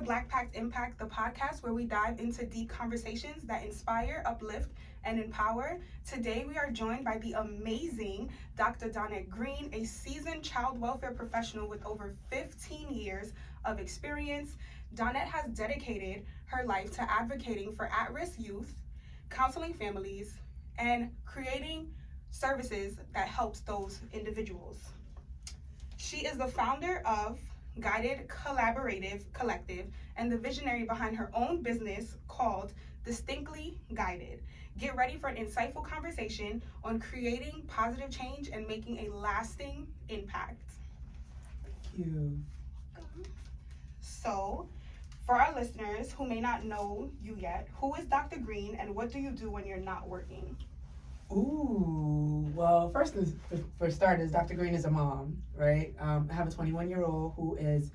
Black Pact Impact, the podcast where we dive into deep conversations that inspire, uplift, and empower. Today, we are joined by the amazing Dr. Donnette Green, a seasoned child welfare professional with over 15 years of experience. Donnette has dedicated her life to advocating for at-risk youth, counseling families, and creating services that helps those individuals. She is the founder of Guided Collaborative Collective and the visionary behind her own business called Distinctly Guided. Get ready for an insightful conversation on creating positive change and making a lasting impact. Thank you. So, for our listeners who may not know you yet, who is Dr. Green and what do you do when you're not working? Ooh, well, first, for starters, Dr. Green is a mom, right? I have a 21-year-old who is,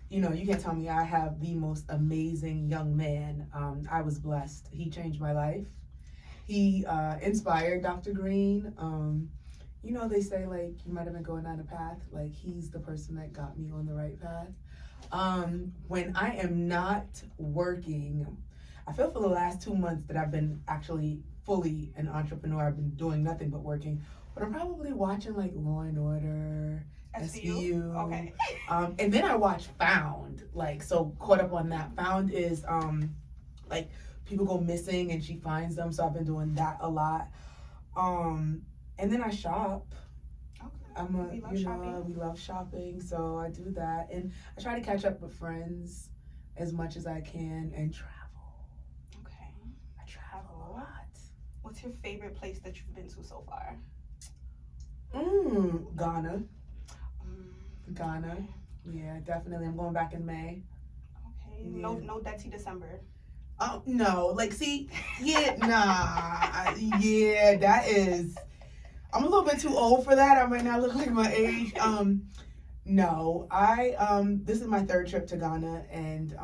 you can't tell me I have the most amazing young man. I was blessed. He changed my life. He inspired Dr. Green. They say, like, you might have been going down a path. Like, he's the person that got me on the right path. When I am not working, I feel for the last 2 months that I've been actually fully an entrepreneur. I've been doing nothing but working, but I'm probably watching like Law and Order, SVU. Okay. And then I watch Found, so caught up on that. Found is like people go missing and she finds them, so I've been doing that a lot. And then I shop. Okay. We love shopping, so I do that, and I try to catch up with friends as much as I can and travel. Okay. I travel a lot. What's your favorite place that you've been to so far? Ghana. Ghana. Okay. Yeah, definitely. I'm going back in May. Okay. Yeah. No dirty December. Oh no, that is. I'm a little bit too old for that. I might not look like my age. No, this is my third trip to Ghana, and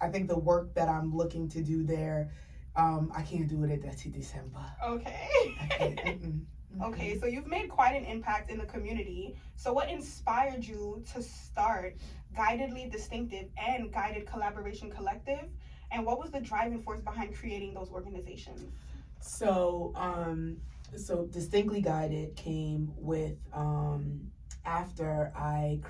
I think the work that I'm looking to do there, I can't do it at that December. Okay. I can't. Okay, so you've made quite an impact in the community. So what inspired you to start Guidedly Distinctive and Guided Collaboration Collective? And what was the driving force behind creating those organizations? So Distinctly Guided came with after I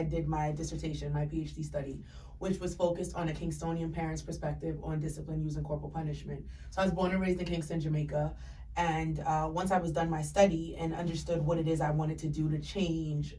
did my dissertation, my PhD study, which was focused on a Kingstonian parent's perspective on discipline using corporal punishment. So I was born and raised in Kingston, Jamaica. And once I was done my study and understood what it is I wanted to do to change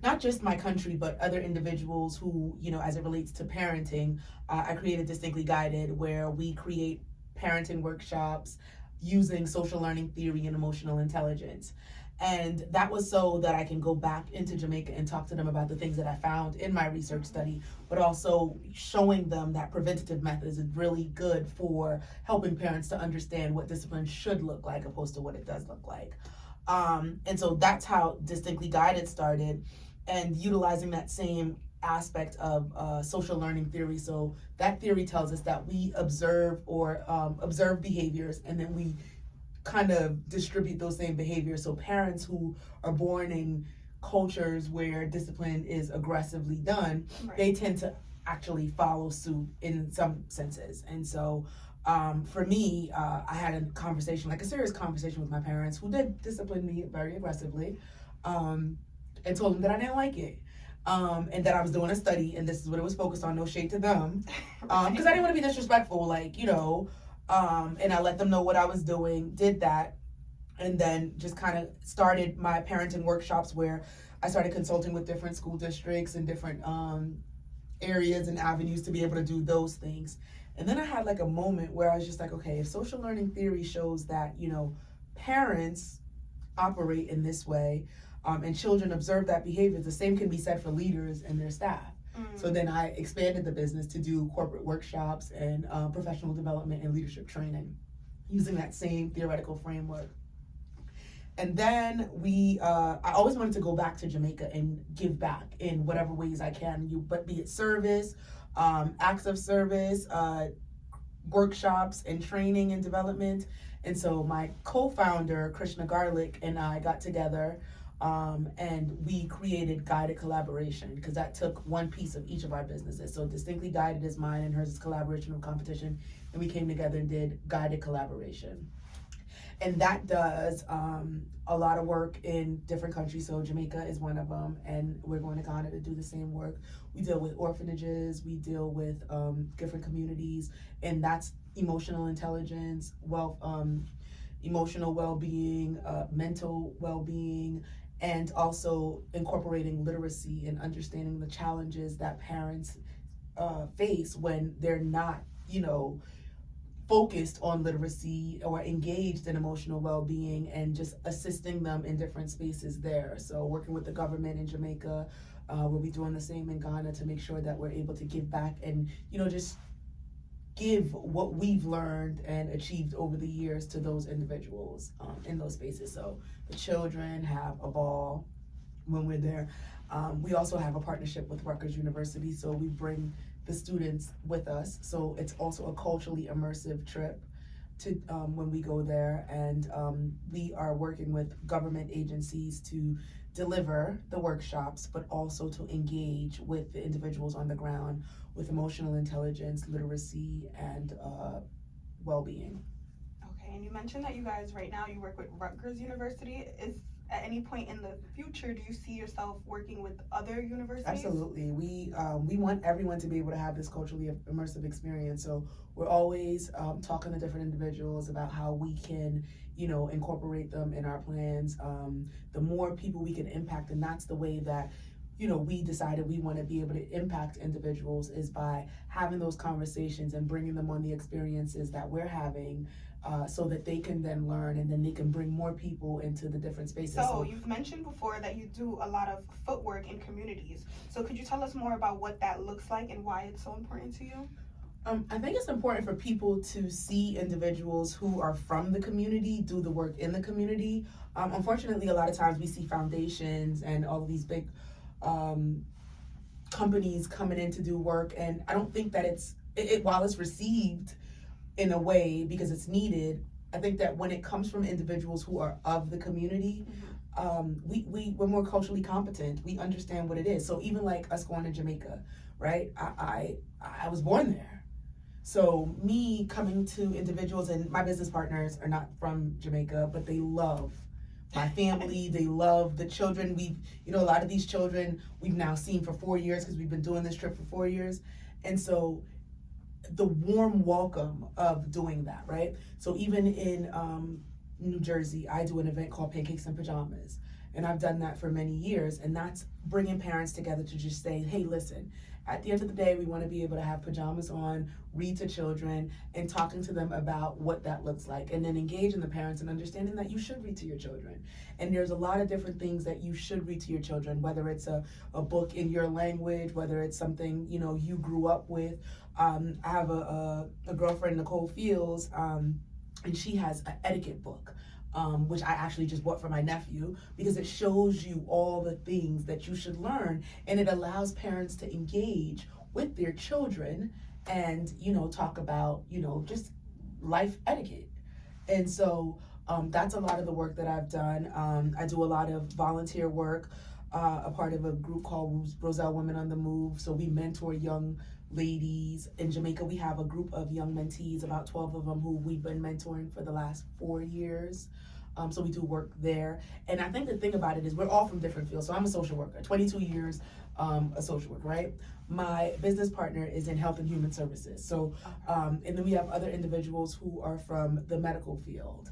not just my country, but other individuals who, as it relates to parenting, I created Distinctly Guided, where we create parenting workshops using social learning theory and emotional intelligence. And that was so that I can go back into Jamaica and talk to them about the things that I found in my research study, but also showing them that preventative methods is really good for helping parents to understand what discipline should look like opposed to what it does look like. And so that's how Distinctly Guided started, and utilizing that same aspect of social learning theory. So that theory tells us that we observe behaviors, and then we kind of distribute those same behaviors. So parents who are born in cultures where discipline is aggressively done, Right. They tend to actually follow suit in some senses. And so for me, I had a serious conversation with my parents, who did discipline me very aggressively, and told them that I didn't like it. And that I was doing a study, and this is what it was focused on. No shade to them, because I didn't want to be disrespectful, and I let them know what I was doing, did that, and then just kind of started my parenting workshops, where I started consulting with different school districts and different areas and avenues to be able to do those things. And then I had like a moment where I was just like, okay, if social learning theory shows that, parents operate in this way, and children observe that behavior, the same can be said for leaders and their staff. So then I expanded the business to do corporate workshops and professional development and leadership training using that same theoretical framework. And then I always wanted to go back to Jamaica and give back in whatever ways I can, but be it service, acts of service, workshops and training and development. And so my co-founder, Krishna Garlic, and I got together And we created guided collaboration because that took one piece of each of our businesses. So Distinctly Guided is mine and hers is collaboration of competition, and we came together and did guided collaboration. And that does a lot of work in different countries. So Jamaica is one of them, and we're going to Ghana to do the same work. We deal with orphanages, we deal with different communities, and that's emotional intelligence, emotional well-being, mental well-being, and also incorporating literacy and understanding the challenges that parents face when they're not, focused on literacy or engaged in emotional well-being, and just assisting them in different spaces there. So working with the government in Jamaica, we'll be doing the same in Ghana to make sure that we're able to give back and, just give what we've learned and achieved over the years to those individuals in those spaces. So the children have a ball when we're there. We also have a partnership with Rutgers University, so we bring the students with us. So it's also a culturally immersive trip to when we go there, and we are working with government agencies to deliver the workshops, but also to engage with the individuals on the ground with emotional intelligence, literacy, and well-being. Okay, and you mentioned that you guys right now you work with Rutgers University. Is at any point in the future, do you see yourself working with other universities? Absolutely. We want everyone to be able to have this culturally immersive experience. So we're always talking to different individuals about how we can, incorporate them in our plans. The more people we can impact, and that's the way that, we decided we want to be able to impact individuals, is by having those conversations and bringing them on the experiences that we're having, so that they can then learn, and then they can bring more people into the different spaces. So you've mentioned before that you do a lot of footwork in communities. So could you tell us more about what that looks like and why it's so important to you? I think it's important for people to see individuals who are from the community do the work in the community. Unfortunately, a lot of times we see foundations and all of these big companies coming in to do work, and I don't think that while it's received in a way because it's needed, I think that when it comes from individuals who are of the community, we're more culturally competent. We understand what it is. So even like us going to Jamaica, right? I was born there. So me coming to individuals, and my business partners are not from Jamaica, but they love my family, they love the children. A lot of these children we've now seen for 4 years because we've been doing this trip for 4 years. And so the warm welcome of doing that, right? So even in New Jersey, I do an event called Pancakes and Pajamas, and I've done that for many years, and that's bringing parents together to just say, hey, listen, at the end of the day, we want to be able to have pajamas on, read to children, and talking to them about what that looks like, and then engaging the parents and understanding that you should read to your children. And there's a lot of different things that you should read to your children, whether it's a book in your language, whether it's something, you grew up with. I have a girlfriend, Nicole Fields, and she has an etiquette book, which I actually just bought for my nephew, because it shows you all the things that you should learn, and it allows parents to engage with their children and, talk about, just life etiquette. And so that's a lot of the work that I've done. I do a lot of volunteer work, a part of a group called Roselle Women on the Move. So we mentor young ladies. In Jamaica, we have a group of young mentees, about 12 of them, who we've been mentoring for the last 4 years. So we do work there. And I think the thing about it is we're all from different fields. So I'm a social worker, 22 years a social worker, right? My business partner is in health and human services. So, and then we have other individuals who are from the medical field.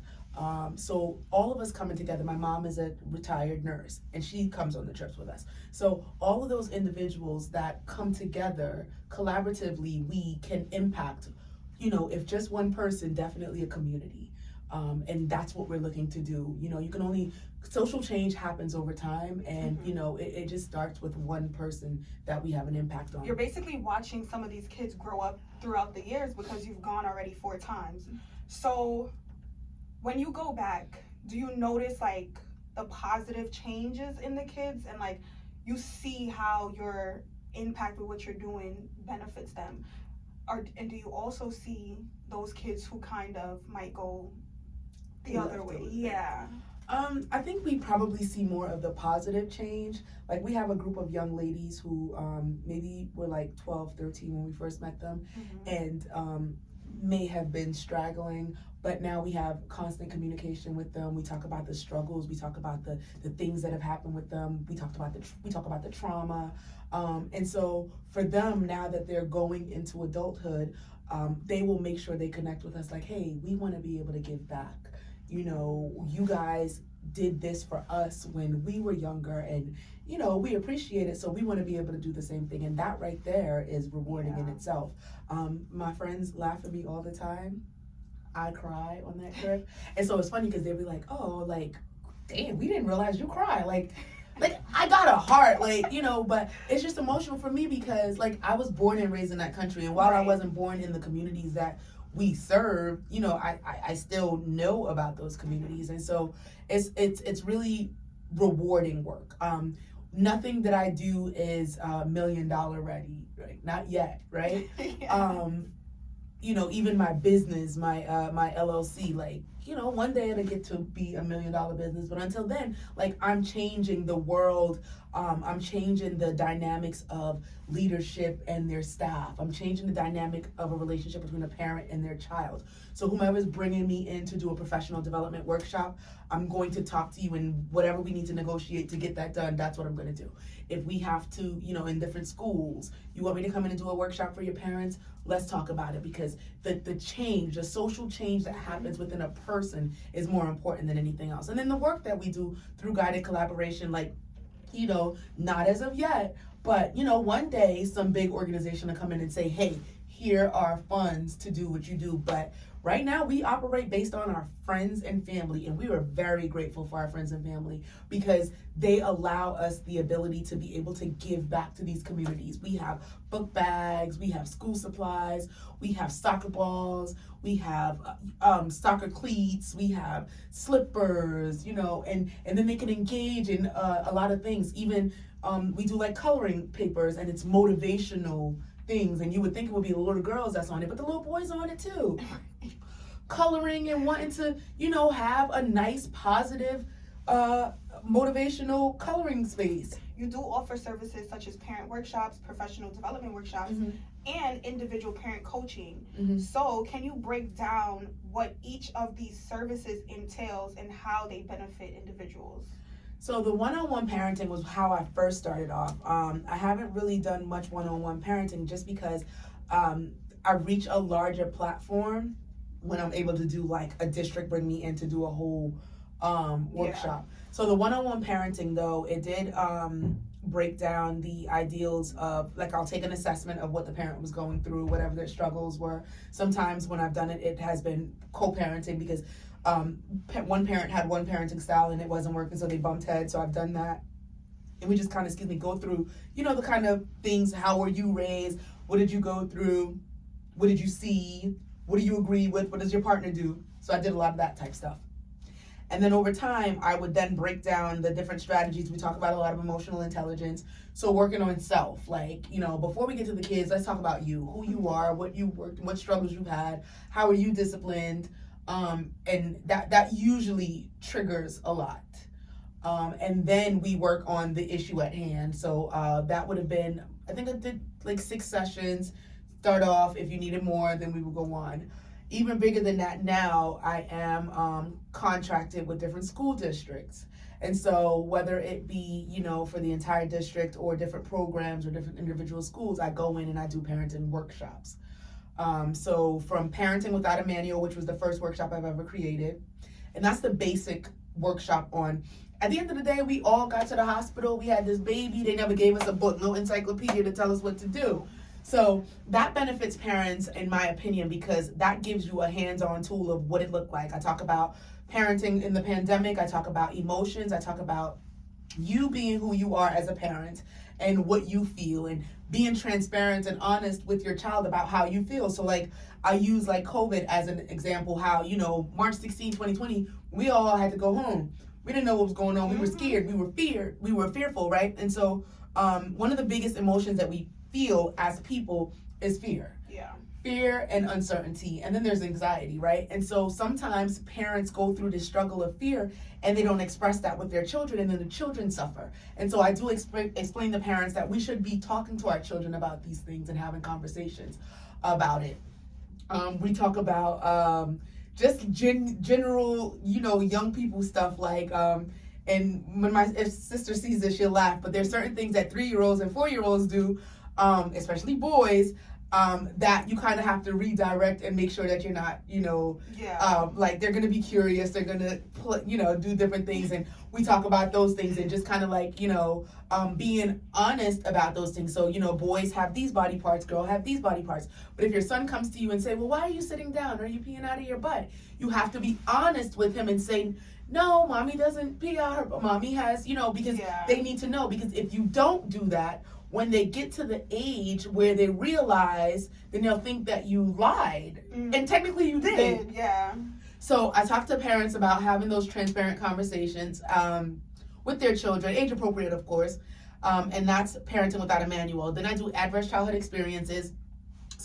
So all of us coming together, my mom is a retired nurse and she comes on the trips with us. So all of those individuals that come together collaboratively, we can impact, if just one person, definitely a community. And that's what we're looking to do. Social change happens over time, and it just starts with one person that we have an impact on. You're basically watching some of these kids grow up throughout the years because you've gone already 4 times. So when you go back, do you notice like the positive changes in the kids, and like you see how your impact with what you're doing benefits them? And do you also see those kids who kind of might go the other way? Yeah. I think we probably see more of the positive change. Like, we have a group of young ladies who maybe were like 12, 13 when we first met them, and may have been straggling, but now we have constant communication with them. We talk about the struggles, we talk about the things that have happened with them, we talk about the trauma. And so for them, now that they're going into adulthood, they will make sure they connect with us like, hey, we want to be able to give back. You know, you guys did this for us when we were younger, and you know, we appreciate it, so we want to be able to do the same thing. And that right there is rewarding in itself. My friends laugh at me all the time. I cry on that trip, and so it's funny because they'll be like, oh, like, damn, we didn't realize you cry. Like I got a heart, like, you know, but it's just emotional for me because, like, I was born and raised in that country, and while I wasn't born in the communities that we serve, you know, I still know about those communities, and so it's really rewarding work. Nothing that I do is $1 million ready, right? Not yet, right? You know, even my business, my LLC, like, you know, one day it'll get to be $1 million business, but until then, like, I'm changing the world. I'm changing the dynamics of leadership and their staff. I'm changing the dynamic of a relationship between a parent and their child. So whomever's bringing me in to do a professional development workshop, I'm going to talk to you, and whatever we need to negotiate to get that done, that's what I'm going to do. If we have to, you know, in different schools, you want me to come in and do a workshop for your parents, let's talk about it, because the change, the social change that happens within a person is more important than anything else. And then the work that we do through guided collaboration, like, you know, not as of yet, but, you know, one day some big organization will come in and say, hey, here are funds to do what you do. But right now we operate based on our friends and family, and we are very grateful for our friends and family because they allow us the ability to be able to give back to these communities. We have book bags, we have school supplies, we have soccer balls, we have soccer cleats, we have slippers, you know, and then they can engage in a lot of things. Even we do like coloring papers, and it's motivational things, and you would think it would be the little girls that's on it, but the little boys on it too. Coloring and wanting to, you know, have a nice, positive, motivational coloring space. You do offer services such as parent workshops, professional development workshops, and individual parent coaching. So can you break down what each of these services entails and how they benefit individuals? So the one-on-one parenting was how I first started off. I haven't really done much one-on-one parenting just because I reach a larger platform when I'm able to do like a district bring me in to do a whole workshop. So the one-on-one parenting, though, it did break down the ideals of, like, I'll take an assessment of what the parent was going through, whatever their struggles were. Sometimes when I've done it, it has been co-parenting because one parent had one parenting style and it wasn't working, so they bumped heads. So I've done that, and we just kind of, go through, you know, the kind of things. How were you raised? What did you go through? What did you see? What do you agree with? What does your partner do? So I did a lot of that type stuff. And then over time, I would then break down the different strategies. We talk about a lot of emotional intelligence. So working on self, like, you know, before we get to the kids, let's talk about you, who you are, what you worked, what struggles you've had, how are you disciplined? And that usually triggers a lot. And then we work on the issue at hand. So that would have been, I think I did like 6 sessions. Start off, if you needed more, then we would go on. Even bigger than that now, I am contracted with different school districts. And so whether it be, you know, for the entire district or different programs or different individual schools, I go in and I do parenting workshops. So from Parenting Without a Manual, which was the first workshop I've ever created, and that's the basic workshop on, at the end of the day, we all got to the hospital, we had this baby, they never gave us a book, no encyclopedia to tell us what to do. So that benefits parents, in my opinion, because that gives you a hands-on tool of what it looked like. I talk about parenting in the pandemic, I talk about emotions, I talk about you being who you are as a parent and what you feel, and being transparent and honest with your child about how you feel. So like, I use like COVID as an example, how, you know, March 16, 2020, we all had to go home. We didn't know what was going on. We were scared. We were fearful, right? And so one of the biggest emotions that we feel as people is fear. Yeah. fear and uncertainty, and then there's anxiety, right? And so sometimes parents go through this struggle of fear and they don't express that with their children, and then the children suffer. And so I do explain to parents that we should be talking to our children about these things and having conversations about it. We talk about just general, young people stuff like, and when my sister sees this, she'll laugh, but there's certain things that 3-year-olds and 4-year-olds do, especially boys, that you kind of have to redirect and make sure that you're not, like they're going to be curious, they're going to, do different things. And we talk about those things and just kind of like, being honest about those things. So, boys have these body parts, girls have these body parts. But if your son comes to you and say, well, why are you sitting down? Are you peeing out of your butt? You have to be honest with him and say, no, mommy doesn't pee out her butt. Mommy has, because they need to know. Because if you don't do that, when they get to the age where they realize, then they'll think that you lied. And technically you did. Yeah. So I talk to parents about having those transparent conversations with their children, age appropriate, of course. And that's parenting without a manual. Then I do adverse childhood experiences,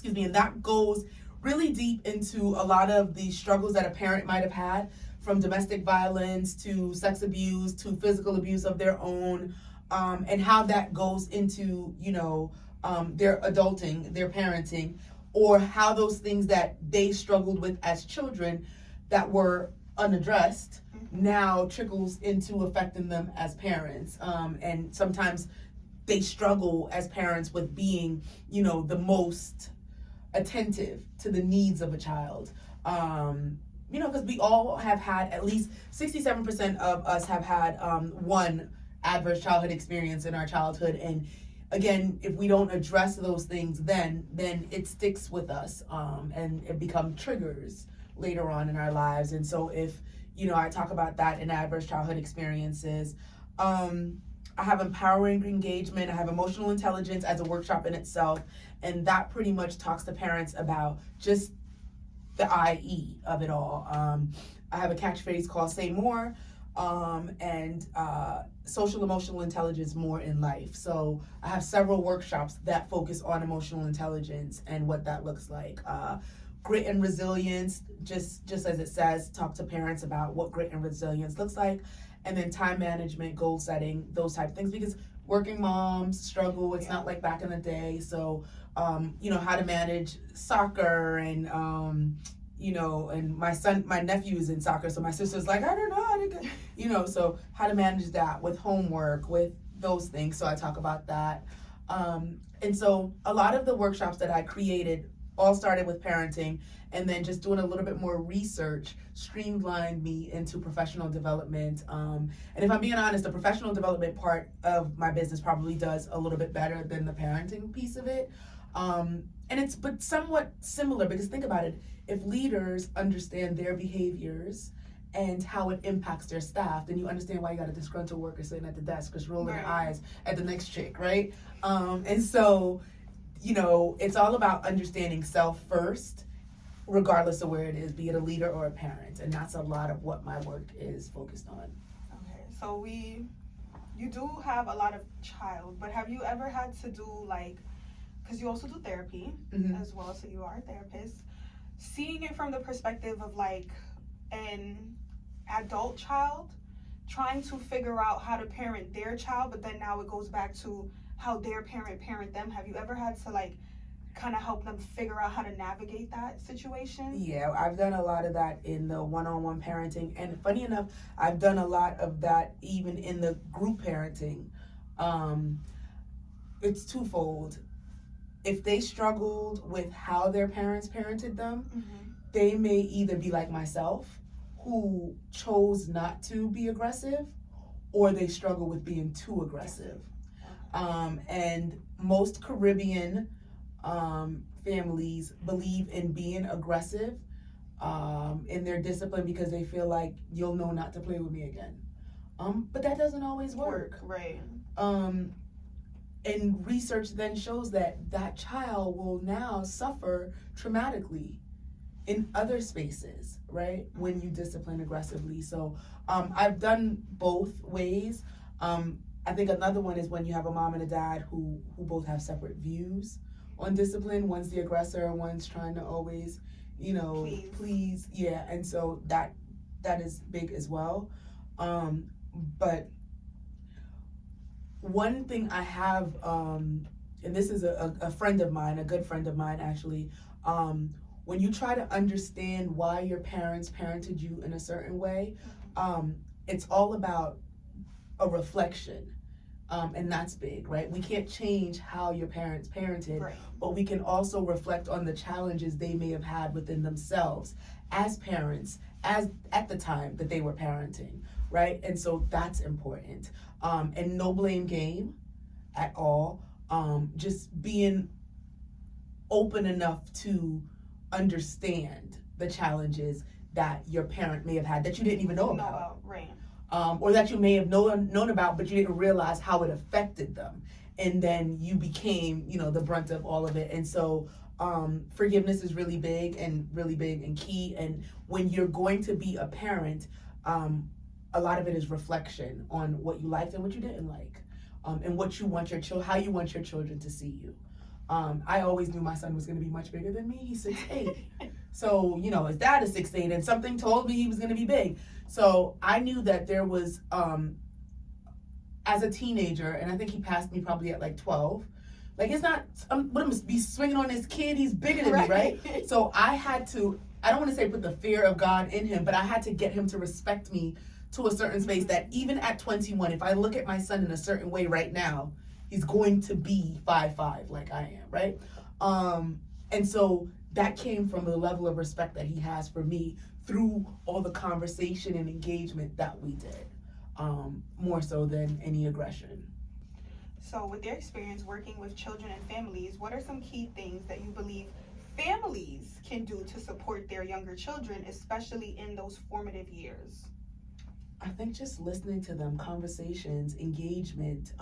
and that goes really deep into a lot of the struggles that a parent might have had, from domestic violence to sex abuse to physical abuse of their own. And how that goes into, their adulting, their parenting, or how those things that they struggled with as children that were unaddressed now trickles into affecting them as parents. And sometimes they struggle as parents with being, the most attentive to the needs of a child. Because we all have had, at least 67% of us have had one adverse childhood experience in our childhood. And again, if we don't address those things then it sticks with us, and it becomes triggers later on in our lives. And so if I talk about that in adverse childhood experiences, I have empowering engagement, I have emotional intelligence as a workshop in itself, and that pretty much talks to parents about just the IE of it all. I have a catchphrase called Say More, and social emotional intelligence more in life. So I have several workshops that focus on emotional intelligence and what that looks like. Grit and resilience, just as it says, talk to parents about what grit and resilience looks like. And then time management, goal setting, those type of things, because working moms struggle. It's not like back in the day. So, how to manage soccer and, and my nephew's in soccer. So my sister's like, I don't know how to, so how to manage that with homework, with those things. So I talk about that. And so a lot of the workshops that I created all started with parenting, and then just doing a little bit more research streamlined me into professional development. And if I'm being honest, the professional development part of my business probably does a little bit better than the parenting piece of it. And it's but somewhat similar, because think about it. If leaders understand their behaviors and how it impacts their staff, then you understand why you got a disgruntled worker sitting at the desk just rolling their eyes at the next chick, right? And so, it's all about understanding self first, regardless of where it is, be it a leader or a parent. And that's a lot of what my work is focused on. Okay, so you do have a lot of child, but have you ever had to do because you also do therapy as well, so you are a therapist, seeing it from the perspective of an adult child trying to figure out how to parent their child, but then now it goes back to how their parent them. Have you ever had to kind of help them figure out how to navigate that situation? Yeah, I've done a lot of that in the one-on-one parenting, and funny enough, I've done a lot of that even in the group parenting. It's twofold. If they struggled with how their parents parented them, they may either be like myself, who chose not to be aggressive, or they struggle with being too aggressive. And most Caribbean families believe in being aggressive in their discipline, because they feel like you'll know not to play with me again. But that doesn't always work. Right. And research then shows that that child will now suffer traumatically in other spaces, right? When you discipline aggressively. So I've done both ways. I think another one is when you have a mom and a dad who both have separate views on discipline. One's the aggressor, one's trying to always, please. Yeah, and so that is big as well. But one thing I have, and this is a friend of mine, a good friend of mine actually, when you try to understand why your parents parented you in a certain way, it's all about a reflection. And that's big, right? We can't change how your parents parented, right, but we can also reflect on the challenges they may have had within themselves as parents, as at the time that they were parenting, right? And so that's important. And no blame game at all. Just being open enough to understand the challenges that your parent may have had that you didn't even know about. Right. Or that you may have known about, but you didn't realize how it affected them. And then you became, the brunt of all of it. And so forgiveness is really big and key. And when you're going to be a parent, a lot of it is reflection on what you liked and what you didn't like, and what you want how you want your children to see you. I always knew my son was going to be much bigger than me. He's 6'8". So, his dad is 6'8", and something told me he was going to be big. So I knew that there was, as a teenager, and I think he passed me probably at like 12. Like, it's not, I'm going to be swinging on this kid. He's bigger than me, right? So I had to, I don't want to say put the fear of God in him, but I had to get him to respect me to a certain space that even at 21, if I look at my son in a certain way right now, he's going to be 5'5" like I am, right? And so that came from the level of respect that he has for me through all the conversation and engagement that we did, more so than any aggression. So with your experience working with children and families, what are some key things that you believe families can do to support their younger children, especially in those formative years? I think just listening to them, conversations, engagement,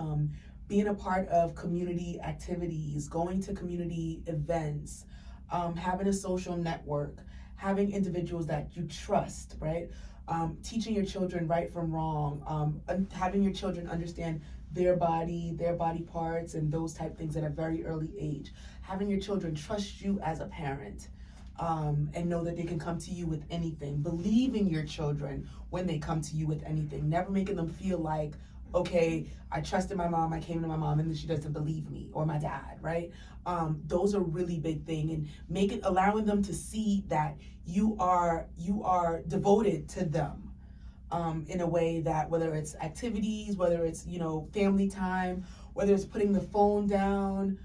being a part of community activities, going to community events, having a social network, having individuals that you trust, right? Teaching your children right from wrong, having your children understand their body parts, and those type things at a very early age. Having your children trust you as a parent, and know that they can come to you with anything. Believing your children when they come to you with anything. Never making them feel like, okay, I trusted my mom, I came to my mom, and then she doesn't believe me, or my dad, right? Those are really big thing, and allowing them to see that you are devoted to them, in a way that, whether it's activities, whether it's family time, whether it's putting the phone down,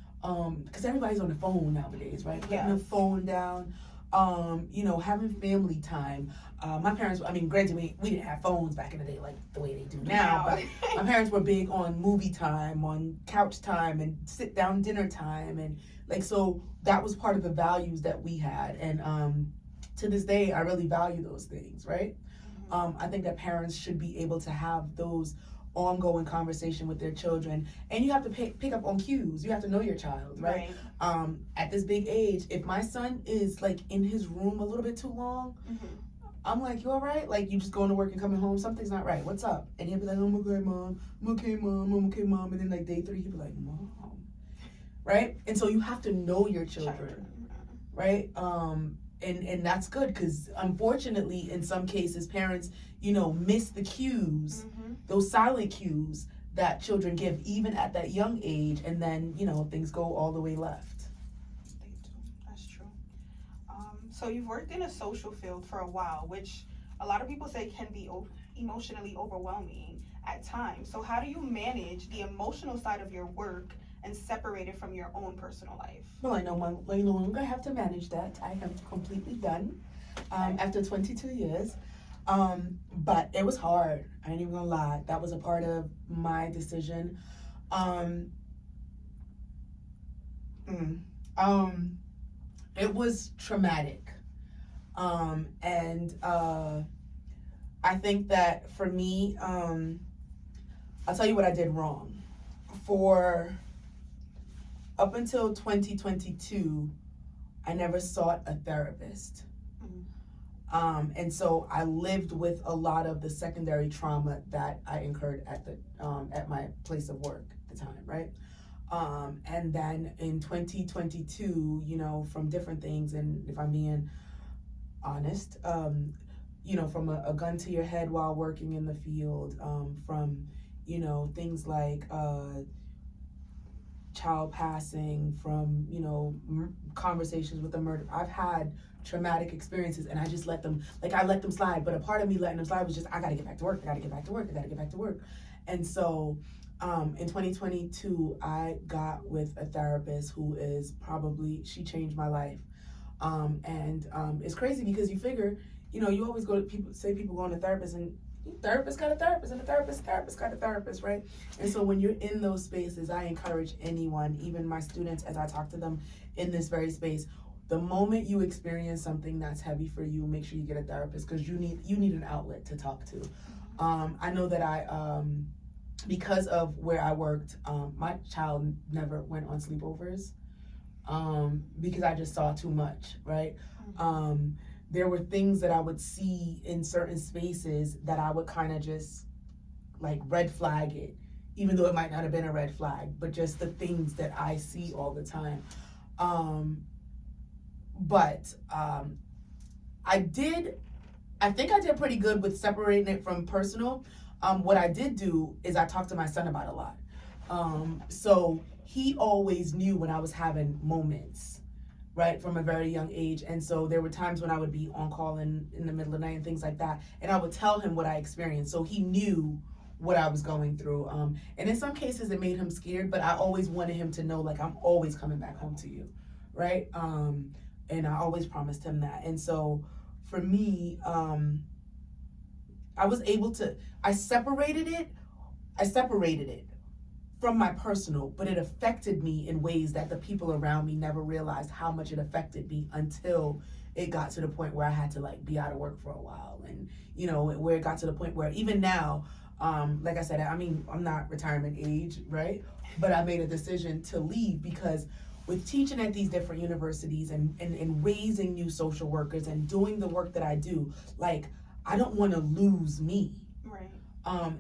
because everybody's on the phone nowadays, right? Putting the phone down, having family time. My parents, granted, we didn't have phones back in the day like the way they do now, but my parents were big on movie time, on couch time, and sit down dinner time, and so that was part of the values that we had, and to this day, I really value those things, right? I think that parents should be able to have those ongoing conversation with their children, and you have to pick up on cues. You have to know your child, right? At this big age, if my son is in his room a little bit too long, I'm like, you all right? You just going to work and coming home, something's not right. What's up? And he'll be like, I'm okay, mom. I'm okay, mom. I'm okay, mom. And then day 3, he'll be like, mom, right? And so you have to know your children, right? And that's good, because unfortunately, in some cases, parents, miss the cues, those silent cues that children give even at that young age, and then, things go all the way left. They do. That's true. So you've worked in a social field for a while, which a lot of people say can be emotionally overwhelming at times. So how do you manage the emotional side of your work and separate it from your own personal life? Well, I no longer have to manage that. I am completely done after 22 years. But it was hard. I ain't even gonna lie. That was a part of my decision. It was traumatic. And I think that for me, I'll tell you what I did wrong. For up until 2022, I never sought a therapist. And so I lived with a lot of the secondary trauma that I incurred at my place of work at the time, right? And then in 2022, from different things, and if I'm being honest, from a gun to your head while working in the field, from, things like child passing, from, conversations with a murder. I've had traumatic experiences and I just let them slide. But a part of me letting them slide was just, I gotta get back to work. And so in 2022, I got with a therapist who she changed my life. And it's crazy because you figure, you always people going to therapists, and therapist got a therapist, and a therapist got a therapist, right? And so when you're in those spaces, I encourage anyone, even my students, as I talk to them in this very space, the moment you experience something that's heavy for you, make sure you get a therapist, because you need an outlet to talk to. I know that I because of where I worked, my child never went on sleepovers, because I just saw too much, right? There were things that I would see in certain spaces that I would kind of just like red flag it, even though it might not have been a red flag, but just the things that I see all the time. But I think I did pretty good with separating it from personal. What I did do is I talked to my son about it a lot. So he always knew when I was having moments, right, from a very young age. And so there were times when I would be on call in the middle of the night and things like that. And I would tell him what I experienced. So he knew what I was going through. And in some cases it made him scared, but I always wanted him to know, like, I'm always coming back home to you, right? And I always promised him that. And so for me, I separated it from my personal, but it affected me in ways that the people around me never realized how much it affected me until it got to the point where I had to like be out of work for a while. And, where it got to the point where even now, like I said, I'm not retirement age, right? But I made a decision to leave because with teaching at these different universities and raising new social workers and doing the work that I do, like, I don't want to lose me. Right.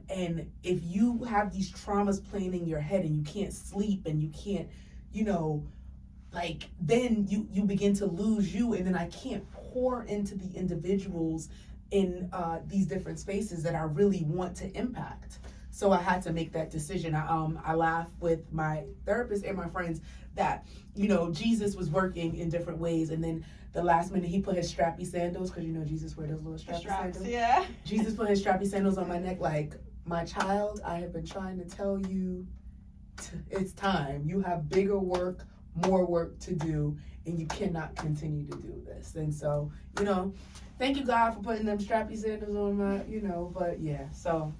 And if you have these traumas playing in your head and you can't sleep and you can't, then you begin to lose you, and then I can't pour into the individuals in these different spaces that I really want to impact. So I had to make that decision. I laugh with my therapist and my friends that, Jesus was working in different ways, and then the last minute he put his strappy sandals, because Jesus wear those little strappy sandals. Yeah. Jesus put his strappy sandals on my neck like, my child, I have been trying to tell you, it's time. You have bigger work, more work to do, and you cannot continue to do this. And so, thank you, God, for putting them strappy sandals on my, but yeah, so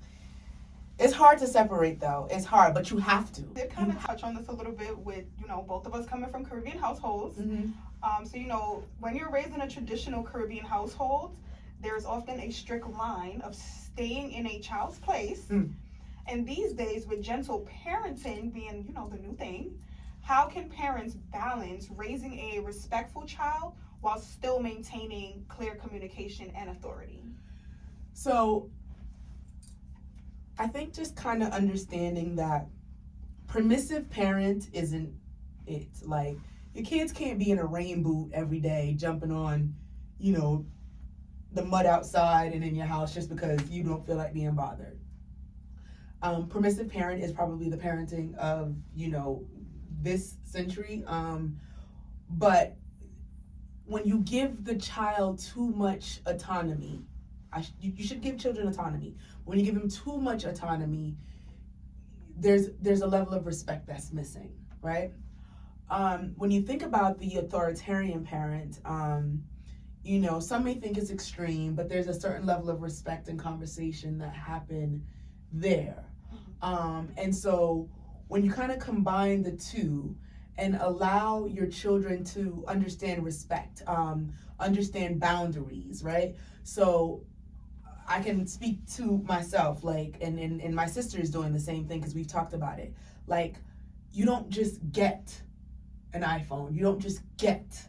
it's hard to separate, though. It's hard, but you have to. Did kind of touch on this a little bit with, both of us coming from Caribbean households. Mm-hmm. So, when you're raised in a traditional Caribbean household, there's often a strict line of staying in a child's place. And these days, with gentle parenting being, the new thing, how can parents balance raising a respectful child while still maintaining clear communication and authority? So, I think just kind of understanding that permissive parent isn't it. Like, your kids can't be in a rain boot every day jumping on, the mud outside and in your house just because you don't feel like being bothered. Permissive parent is probably the parenting of, this century. But when you give the child too much autonomy, you should give children autonomy. When you give them too much autonomy, there's a level of respect that's missing, right? When you think about the authoritarian parent, some may think it's extreme, but there's a certain level of respect and conversation that happen there. And so when you kind of combine the two and allow your children to understand respect, understand boundaries, right? So I can speak to myself, like, and my sister is doing the same thing because we've talked about it. Like, you don't just get an iPhone. You don't just get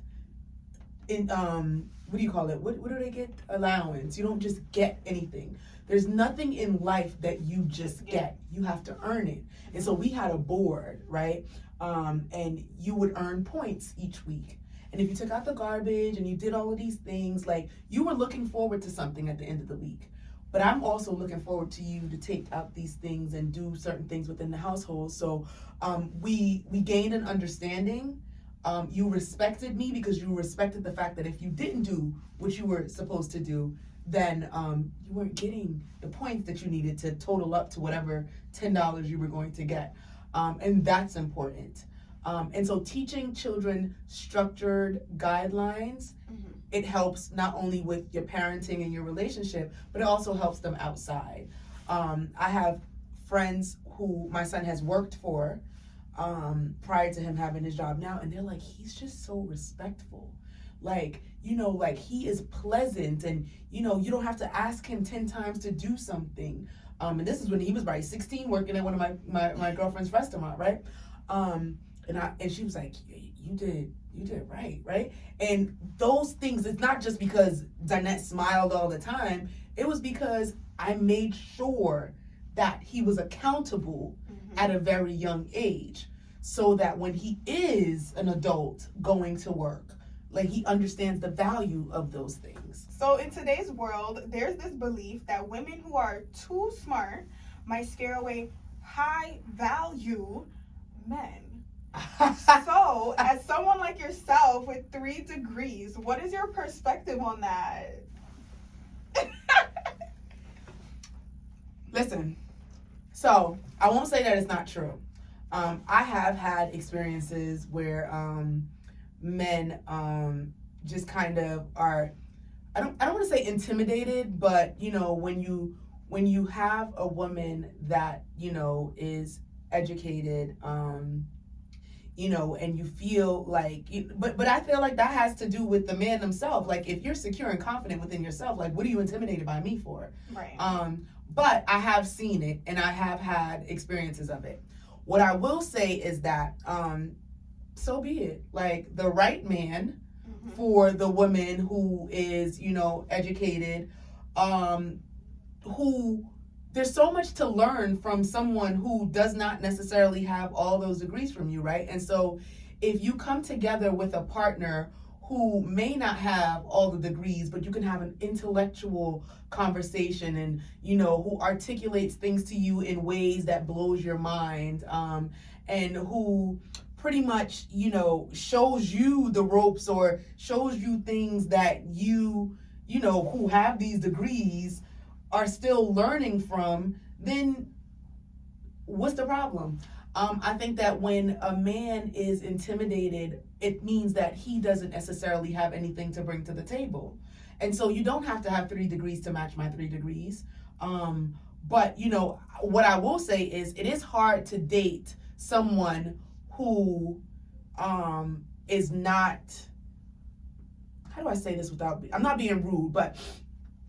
what do you call it? What do they get? Allowance. You don't just get anything. There's nothing in life that you just get. You have to earn it. And so we had a board, right? and you would earn points each week. And if you took out the garbage and you did all of these things, like, you were looking forward to something at the end of the week. But I'm also looking forward to you to take out these things and do certain things within the household. So we gained an understanding. You respected me because you respected the fact that if you didn't do what you were supposed to do, then you weren't getting the points that you needed to total up to whatever $10 you were going to get. And that's important. And so teaching children structured guidelines, it helps not only with your parenting and your relationship, but it also helps them outside. I have friends who my son has worked for prior to him having his job now, and they're like, he's just so respectful. Like, you know, like, he is pleasant, and, you know, you don't have to ask him 10 times to do something. And this is when he was probably 16, working at one of my girlfriend's restaurant, right? And she was like, you did right? And those things, it's not just because Donnette smiled all the time. It was because I made sure that he was accountable at a very young age, so that when he is an adult going to work, like, he understands the value of those things. So in today's world, there's this belief that women who are too smart might scare away high value men. So, as someone like yourself with 3 degrees, what is your perspective on that? Listen, so I won't say that it's not true. I have had experiences where men just kind of are, I don't want to say intimidated, but, you know, when you have a woman that, you know, is educated, you know, and you feel like, but I feel like that has to do with the man himself. Like, if you're secure and confident within yourself, like, what are you intimidated by me for? Right. But I have seen it, and I have had experiences of it. What I will say is that, so be it. Like, the right man for the woman who is, you know, educated, who, there's so much to learn from someone who does not necessarily have all those degrees from you, right? And so if you come together with a partner who may not have all the degrees, but you can have an intellectual conversation, and, you know, who articulates things to you in ways that blows your mind, and who pretty much, you know, shows you the ropes or shows you things that you know, who have these degrees are still learning from, then what's the problem? I think that when a man is intimidated, it means that he doesn't necessarily have anything to bring to the table. And so you don't have to have 3 degrees to match my 3 degrees. But, you know, what I will say is it is hard to date someone who is not, how do I say this without, I'm not being rude, but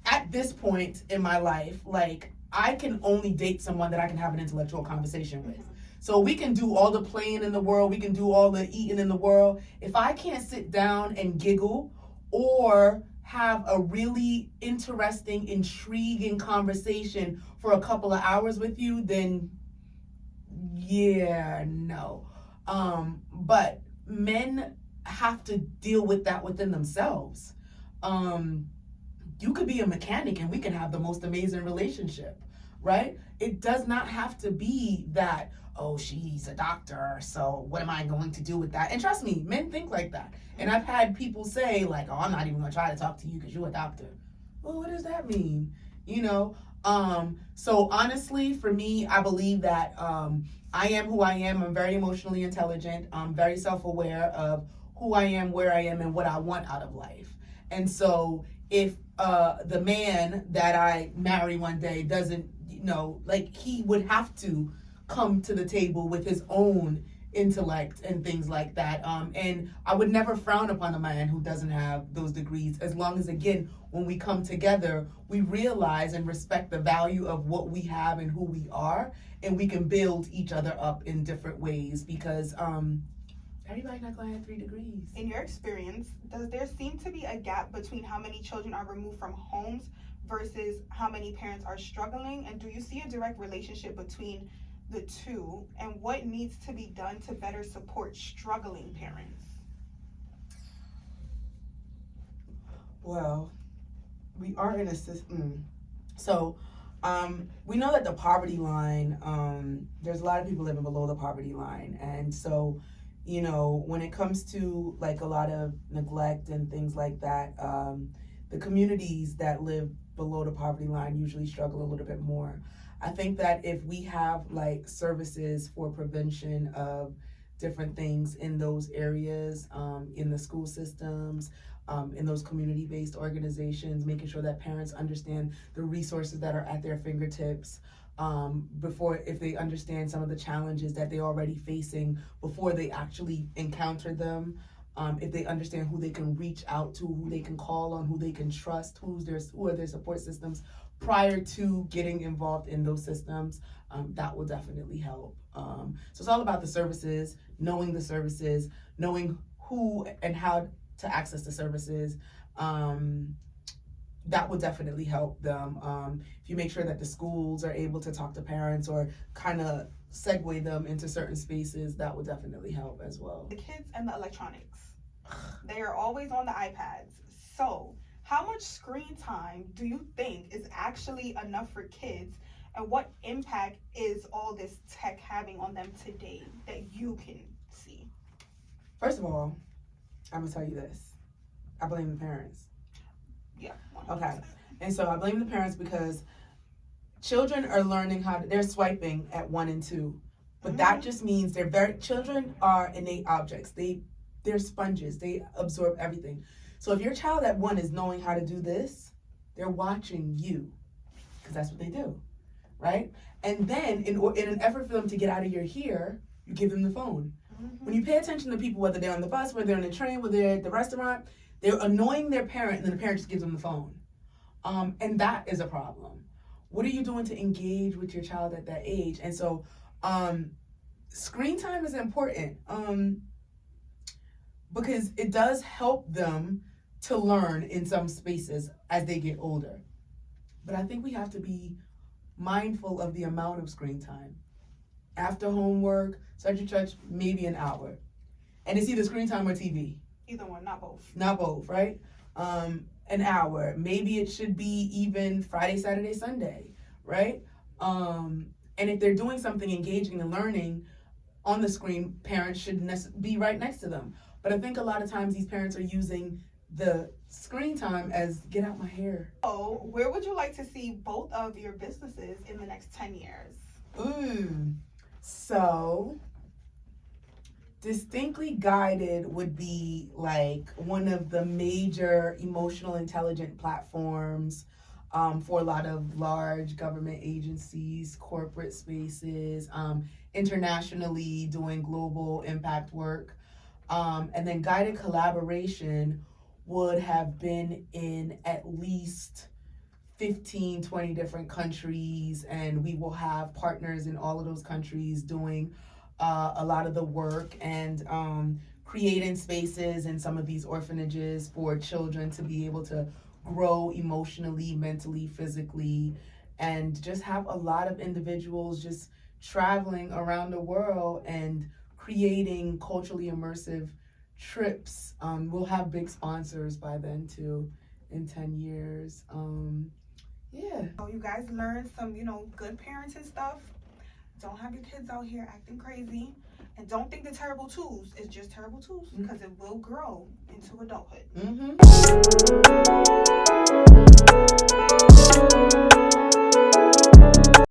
at this point in my life, like, I can only date someone that I can have an intellectual conversation with. So we can do all the playing in the world, we can do all the eating in the world. If I can't sit down and giggle or have a really interesting, intriguing conversation for a couple of hours with you, then yeah, no. But men have to deal with that within themselves. You could be a mechanic and we can have the most amazing relationship, right? It does not have to be that, oh, she's a doctor, so what am I going to do with that? And trust me, men think like that. And I've had people say, like, oh, I'm not even gonna try to talk to you because you're a doctor. Well, what does that mean? You know? So honestly, for me, I believe that I am who I am. I'm very emotionally intelligent. I'm very self-aware of who I am, where I am, and what I want out of life. And so if the man that I marry one day doesn't, you know, like, he would have to come to the table with his own intellect and things like that. And I would never frown upon a man who doesn't have those degrees, as long as, again, when we come together, we realize and respect the value of what we have and who we are, and we can build each other up in different ways, because everybody's not gonna have 3 degrees. In your experience, does there seem to be a gap between how many children are removed from homes versus how many parents are struggling? And do you see a direct relationship between the two, and what needs to be done to better support struggling parents? Well, we are in a system. So, we know that the poverty line, there's a lot of people living below the poverty line. And so, when it comes to like a lot of neglect and things like that, the communities that live below the poverty line usually struggle a little bit more. I think that if we have like services for prevention of different things in those areas, in the school systems, in those community-based organizations, making sure that parents understand the resources that are at their fingertips, if they understand some of the challenges that they're already facing before they actually encounter them, if they understand who they can reach out to, who they can call on, who they can trust, who are their support systems prior to getting involved in those systems, that will definitely help. So it's all about the services, knowing who and how to access the services. That will definitely help them. If you make sure that the schools are able to talk to parents or kind of segue them into certain spaces, that will definitely help as well. The kids and the electronics, they are always on the iPads. So how much screen time do you think is actually enough for kids, and what impact is all this tech having on them today that you can see? First of all, I'm gonna tell you this. I blame the parents. Yeah. 100%. Okay. And so I blame the parents because children are learning they're swiping at 1 and 2. But that just means children are innate objects. They're sponges. They absorb everything. So if your child at 1 is knowing how to do this, they're watching you, because that's what they do, right? And then in an effort for them to get out of your hair, you give them the phone. When you pay attention to people, whether they're on the bus, whether they're on the train, whether they're at the restaurant, they're annoying their parent, and then the parent just gives them the phone. And that is a problem. What are you doing to engage with your child at that age? And so screen time is important because it does help them to learn in some spaces as they get older. But I think we have to be mindful of the amount of screen time. After homework, such and such, maybe an hour. And it's either screen time or TV. Either one, not both. Not both, right? An hour. Maybe it should be even Friday, Saturday, Sunday, right? And if they're doing something engaging and learning on the screen, parents should be right next to them. But I think a lot of times these parents are using the screen time as get out my hair. So where would you like to see both of your businesses in the next 10 years? So Distinctly Guided would be like one of the major emotional intelligent platforms for a lot of large government agencies, corporate spaces, internationally doing global impact work. And then Guided Collaboration would have been in at least 15, 20 different countries, and we will have partners in all of those countries doing a lot of the work and creating spaces in some of these orphanages for children to be able to grow emotionally, mentally, physically, and just have a lot of individuals just traveling around the world and creating culturally immersive trips. We'll have big sponsors by then too in 10 years. Yeah. So you guys learned some, good parenting stuff. Don't have your kids out here acting crazy. And don't think the terrible tools is just terrible tools, because it will grow into adulthood.